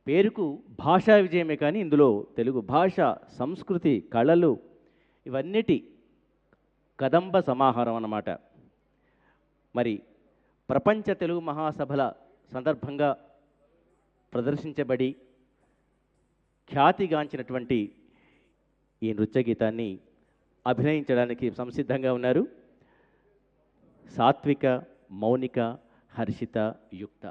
పేరుకు భాషా విజయమే, కానీ ఇందులో తెలుగు భాష, సంస్కృతి, కళలు ఇవన్నిటి కదంబ సమాహారం అన్నమాట. మరి ప్రపంచ తెలుగు మహాసభల సందర్భంగా ప్రదర్శించబడి ఖ్యాతిగాంచినటువంటి ఈ నృత్య గీతాన్ని అభినయించడానికి సంసిద్ధంగా ఉన్నారు సాత్విక, మౌనిక, హర్షిత, యుక్త.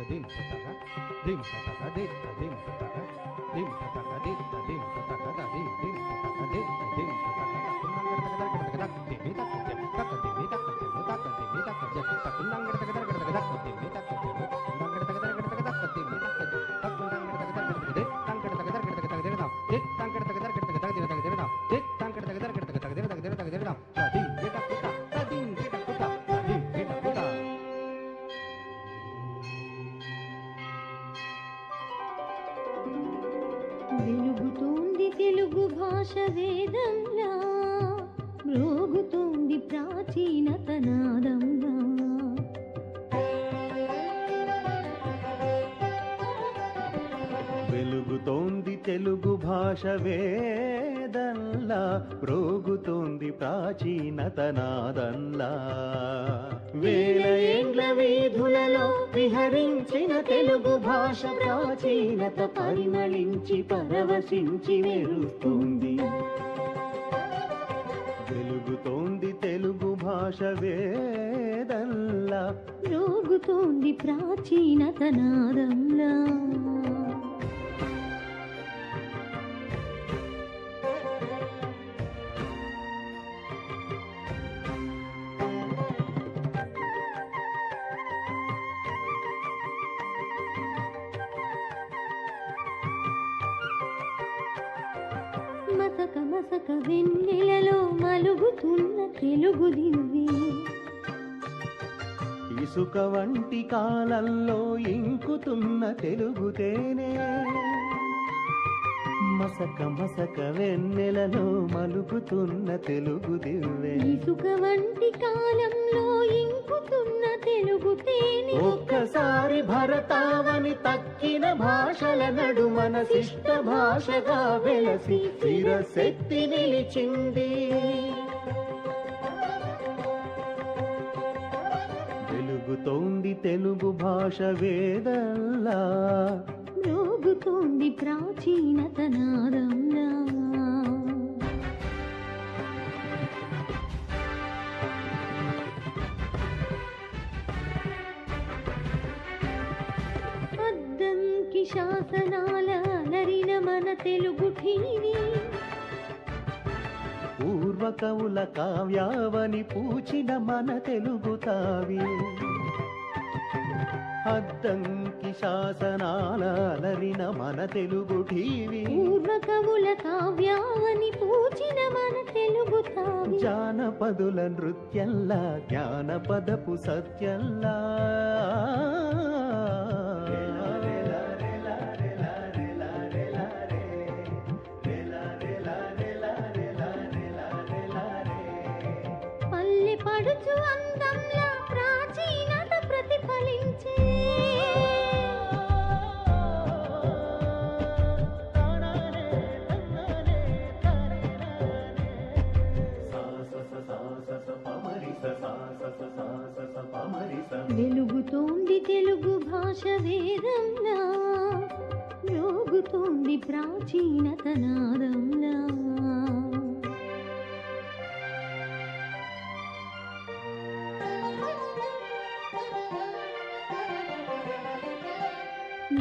dim pataka dim pataka dim pataka dim pataka dim pataka da dim pataka dim pataka వెలుగుతోంది Telugu భాష వేదంలా, మ్రోగుతోంది ప్రాచీనత నాదంలా. వెలుగుతోంది తెలుగు భాష వేదంలా, మ్రోగుతోంది ప్రాచీనత నాదంలా. వేల ఏండ్ల వీధులలో విహరించిన తెలుగు భాష ప్రాచీనత పరిమళించి పరవశించి మెరుస్తుంది. వెలుగుతోంది తెలుగు భాష వేదంలా, మ్రోగుతోంది ప్రాచీనత నాదంలా. మసక మసక వెన్నెలలో మలుగుతున్న తెలుగు దివ్వే, ఇసుక వంటి కాలంలో ఇంకుతున్న తెలుగు తేనె. మసక మసక వెన్నెలలో మలుగుతున్న తెలుగు దివ్వె, ఇసుక వంటి కాలంలో ఇంకుతున్న తెలుగు తేనె. ఒక్కసారి భరతావని తక్కిన భాషల నడుమన శిష్ట భాషగా వెలసి చిరశక్తి నిలిచింది. వెలుగుతోంది తెలుగు భాష వేదంలా, మ్రోగుతోంది ప్రాచీనత నాదంలా. అద్దంకి శాసనాల అలరిన మన తెలుగు ఠీవి, పూర్వ కవుల కావ్యావని పూచిన మన తెలుగు తావి. అద్దంకి శాసనాల అలరిన మన తెలుగు టీవీ, పూర్వ కవుల కావ్యావని పూచిన మన తెలుగు తావి. జానపదుల నృత్యంలా జ్ఞానపదపు సత్యంలా. పల్లె పడుచు అందంలా ప్రాచీనత ప్రతిఫలించే, వెలుగుతోంది తెలుగు భాష వేదంలా, మ్రోగుతోంది ప్రాచీనత నాదంలా.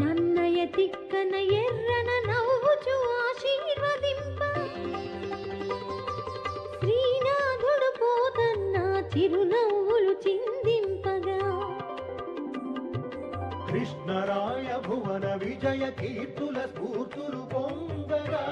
నన్నయ తిక్కన ఎర్రన నవ్వుచు ఆశీర్వదింప, శ్రీనాథుడు పోతన్న చిరునవ్వులు చిందింపగా. కృష్ణరాయ భువన విజయ కీర్తుల స్ఫూర్తులు పొందగా.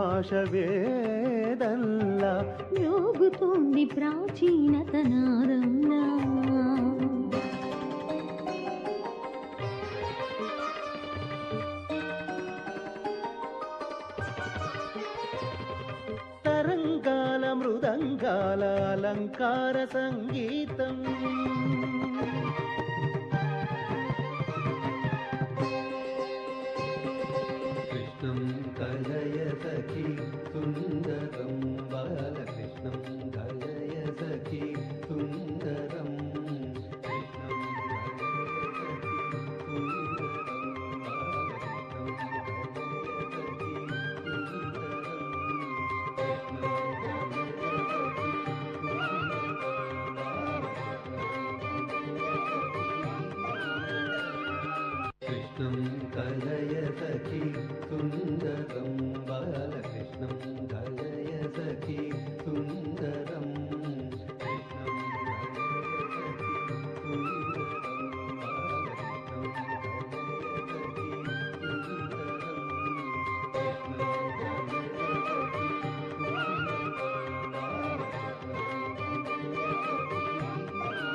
భాష వేదల్లా యోగుతోంది ప్రాచీనతనాదంలా. తరంగాల మృదంగాల అలంకార సంగీతం